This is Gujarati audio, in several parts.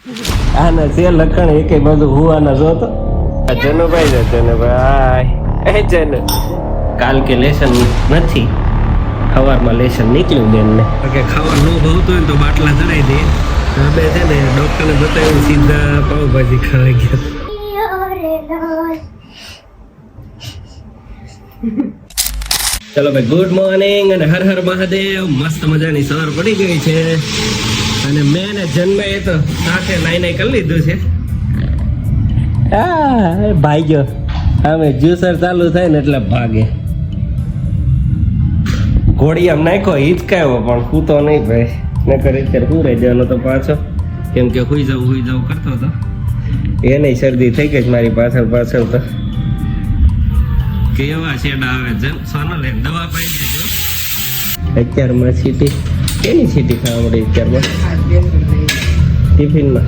આના છે લખણ એકે બધું હુવાના જોતો જનુભાઈ છે જનુભાઈ એ જનુ કાલ કે લેશન નથી સવારમાં લેશન નીકળ્યું બેન ને કે ખાવા ન ભાવતું હોય તો બાટલા ચડાવી દે હવે છે ને ડોક્ટરને બતાવ્યું સીધા પાવભાજી ખાવા ગયા ચલો ભાઈ ગુડ મોર્નિંગ અને હર હર મહાદેવ મસ્ત મજાની સવાર પડી ગઈ છે અને મેં ને જન્મે એ તો સાથે નાઈ કરી લીધું છે ભાઈ ગયો હવે જ્યુસર ચાલુ થાય ને એટલે ભાગે ઘોડી આમ નાખ્યો હિચકાયો પણ હું તો નહીં ભાઈ નકર અત્યારે હું રહી જવાનો તો પાછો કેમ કે હુઈ જવું કરતો હતો એને શરદી થઈ ગઈ મારી પાછળ તો કેવા શેડા આવે છે સોનલ એક દવા પાઈ દેજો અત્યારમાં સીટી કેની સીટી ખાવા મળી અત્યારમાં ટિફિનમાં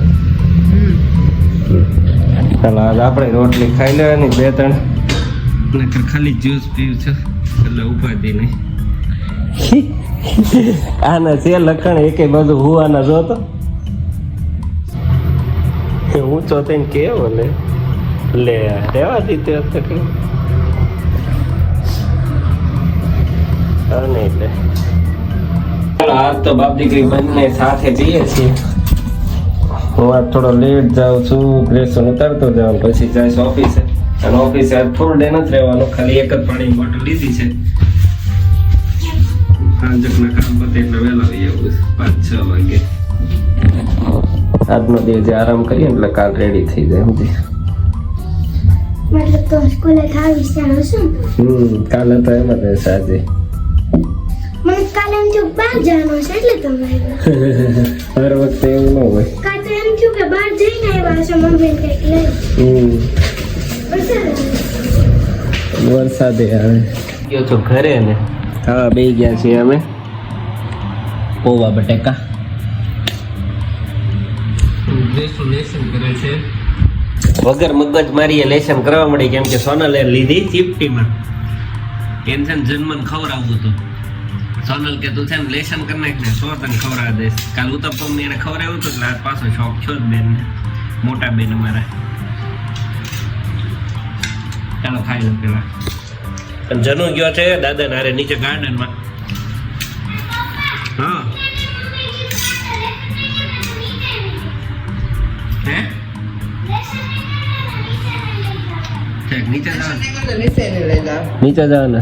ચાલો આજ આપણે રોટલી ખાઈ લેવાની 2-3 નકર ખાલી જ્યુસ પીવું છે એટલે ઉપાધિ નહીં આના છે લખણ એકે બધું હુવાના જોતો ઊંચો થઈને કેવો લે રેવા દીધો હતો એટલે આજ તો બાપ દીકરી બંને સાથે જઈએ છીએ હું આજ થોડો લેટ જાઉં છું ગ્રેસન ઉતારતો જાઉં પછી જઈશ ઓફિસે અને ઓફિસે આજ ફૂલ ડે નથી રહેવાનું ખાલી એક જ પાણીની બોટલ લીધી છે સાંજકના કામ પતે એટલે વહેલા આવી જવું 5-6 વાગે આજનો દિવસ આરામ કરીએ એટલે કાલ રેડી થઈ જાય સમજી मतलब तो स्कूल था विचार છું કાલે તો એમ જ સાજે મને કાલે એમ થયું બહાર જવાનું છે એટલે તમે હર વખતે એવું ન હોય કાલે એમ થયું કે બહાર જઈને આવ્યા છે મમ્મી કંઈક લઈ વરસાદે આવે ગયો છો ઘરે ને હા બે ગયા છીએ અમે પૌવા બટેકા લેસન કરે છે વગર મગજ મારીએ લેસન કરવા મળી કેમ કે સોનલે લીધી ચીપટીમાં ટેન્શન જન્મન ખવડાવવું હતું સોનલ કે તું છે ને લેસન કરી નાખ ને 100 તને ખવડાવી દઈશ કાલ ઉત્તપમ ને એને ખવડાવ્યું હતું એટલે આજ પાછો શોખ છો જ બેન ને મોટા બેન અમારા ચાલો ખાઈ લો પેલા પણ જનુ ગયો છે દાદા નારે નીચે ગાર્ડનમાં હા હે નીચે જાવ ને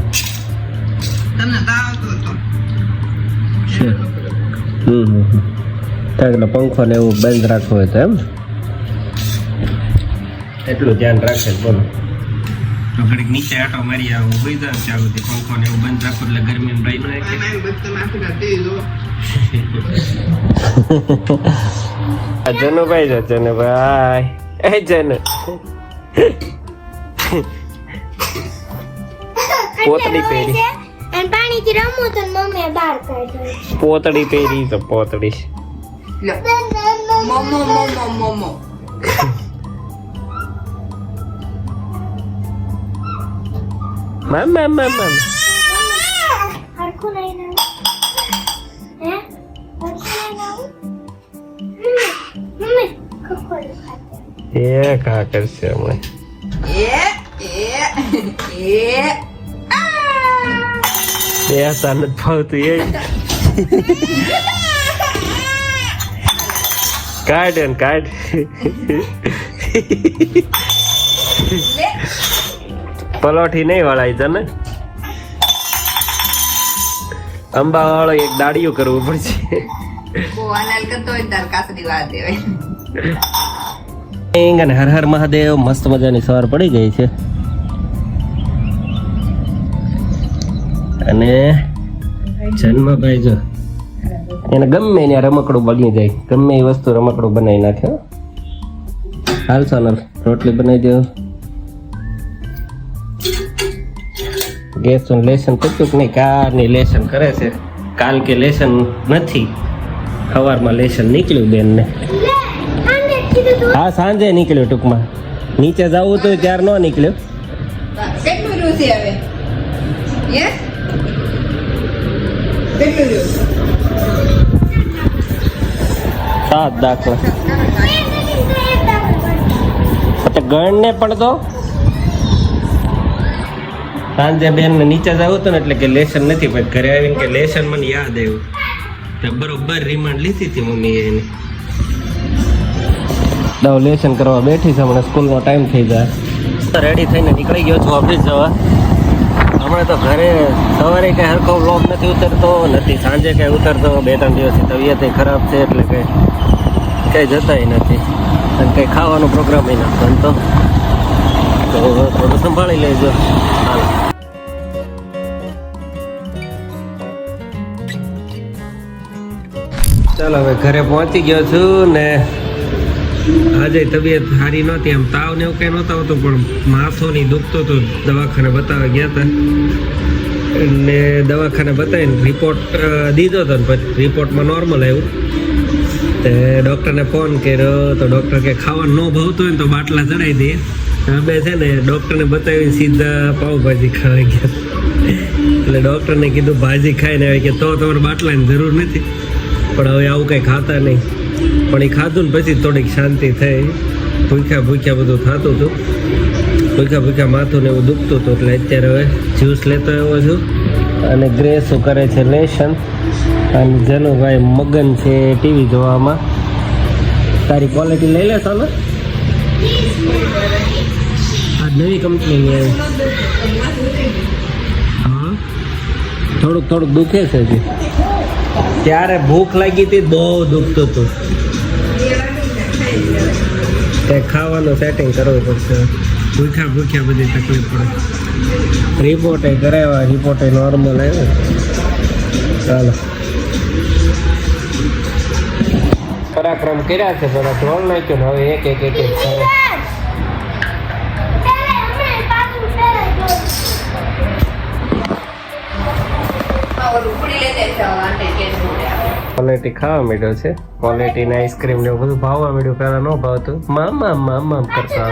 એટલે પંખો ને એવું બંધ રાખવું હોય તો એમ એટલું ધ્યાન રાખે બોલો તો ઘડીક નીચે આટો મારી આવું હોઈ જાય ચાલુ પંખો ને એવું બંધ રાખો એટલે ગરમી રહી ન જનુભાઈ છે જનુભાઈ એ જનુ પોતડી પહેરી અને પાણીથી રમવું તો મમ્મીએ બહાર કાઢ્યો પોતડી પહેરી તો પોતડી મોમો મામા હરખું નહીં ના હે હરખું નહીં ના મમ્મી ખોખોલ ખાતે એ કા કરશે અમે એ સાનત ફાવતું એ કાઢ પલોઠી નહીં વળાય છે ને અંબા વાળો એક દાડિયું કરવું પડશે અને હર હર મહાદેવ મસ્ત મજાની સવાર પડી ગઈ છે અને જન્મભાઈ જો એને ગમે ત્યાં રમકડું બની જાય ગમે એ વસ્તુ રમકડું બનાવી નાખે હાલ સોનલ રોટલી બનાવી દો ગેસ લેસન કર્યું કે નહીં કારની લેસન કરે છે કાલ કે લેસન નથી સવારમાં લેસન નીકળ્યું બેન ને હા સાંજે નીકળ્યું ટૂંકમાં નીચે જવું તો ત્યાર ન નીકળ્યો કેટલું રૂસી આવે યસ કેટલું રૂસ 7 દાખલા ગણને પણ તો સાંજે બેન ને નીચે જવું હતું ને એટલે કે લેસન નથી પણ ઘરે આવીને કે લેસન મને યાદ આવ્યું તો બરોબર રિમાન્ડ લીધી હતી મમ્મીએ એને દવ લેસન કરવા બેઠી છે હમણાં સ્કૂલનો ટાઈમ થઈ જાય રેડી થઈને નીકળી ગયો છું ઓફિસ જવા હમણાં તો ઘરે સવારે કઈ હરખો વ્લોગ નથી ઉતરતો નથી સાંજે કઈ ઉતરતો 2-3 દિવસથી તબિયત ખરાબ છે એટલે કઈ જતાય નથી અને કઈ ખાવાનો પ્રોગ્રામ નથી બનતો તો થોડું સંભાળી લેજો હાલ ચાલો હવે ઘરે પહોંચી ગયો છું ને આજે તબિયત સારી નહોતી આમ તાવ ને એવું કઈ નહોતો આવતો પણ માથું ની દુખતો તો દવાખાને બતાવવા ગયા હતા અને દવાખાને બતાવીને રિપોર્ટ દીધો હતો ને પછી રિપોર્ટમાં નોર્મલ આવ્યું તે ડૉક્ટરને ફોન કર્યો તો ડૉક્ટર કે ખાવાનું ન ભાવતું હોય ને તો બાટલા ચડાવી દે હવે છે ને ડૉક્ટરને બતાવીને સીધા પાવભાજી ખાવા ગયા એટલે ડૉક્ટરને કીધું ભાજી ખાઈને આવે કે તો તમારે બાટલાની જરૂર નથી પણ હવે આવું કંઈ ખાતા નહીં પણ એ ખાધું ને પછી થોડીક શાંતિ થઈ ભૂખ્યા બધું થતું હતું ભૂખ્યા માથું ને એવું દુખતું હતું એટલે અત્યારે હવે જ્યુસ લેતો આવ્યો છું અને ગ્રેસો કરે છે લેશન અને જનુભાઈ મગન છે ટીવી જોવામાં તારી ક્વોલિટી લઈ લે ચાલો આ નવી કંપનીની આવી હા થોડુંક દુખે છે હજી ત્યારે ભૂખ લાગી હતી બહુ દુખતું હતું તે ખાવાનું સેટિંગ કરવું પડશે ભૂખ્યા બધી તકલીફ પડે રિપોર્ટે કરાવ્યા રિપોર્ટે નોર્મલ આવ્યો ચાલો પરાક્રમ કર્યા છે પેલા ઢોલ નાખ્યો ને હવે એક કરે ક્વોલિટી ખાવા માંડ્યો છે ક્વોલિટી ને આઈસ્ક્રીમ ને બધું ભાવવા માંડ્યું પેલા ન ભાવતું મામ કરતા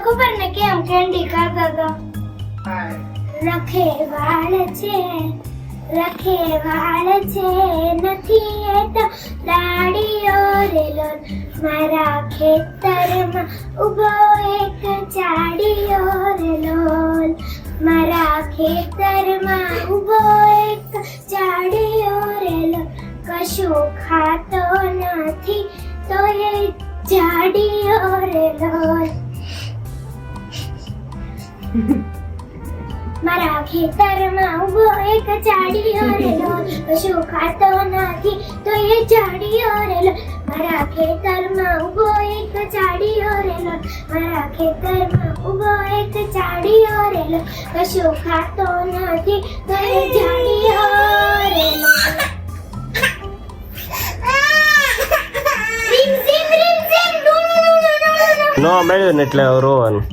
ખબર ને કેમ કેન્ડી ખાતા હતા રખે વાળ છે નથી એ તો દાડીઓ રેલો મારા ખેતરમાં ઉભો એક ચાડીઓ રેલો મારા ખેતરમાં ઉભો એક ચાડીઓ રેલો કશું ખાતો નથી તો એ ચાડીઓ રેલો મારા ખેતરમાં ઉભો એક ચાડીઓ રેલો કશું ખાતો નથી તો એ ચાડીઓ રેલો મારા ખેતરમાં ઉભો એક ચાડીઓ રેલો મારા ખેતરમાં ઉભો એક ચાડીઓ રેલો કશું ખાતો નથી તો એ ચાડીઓ રેલો નો મળ્યું ને એટલે રોવાનું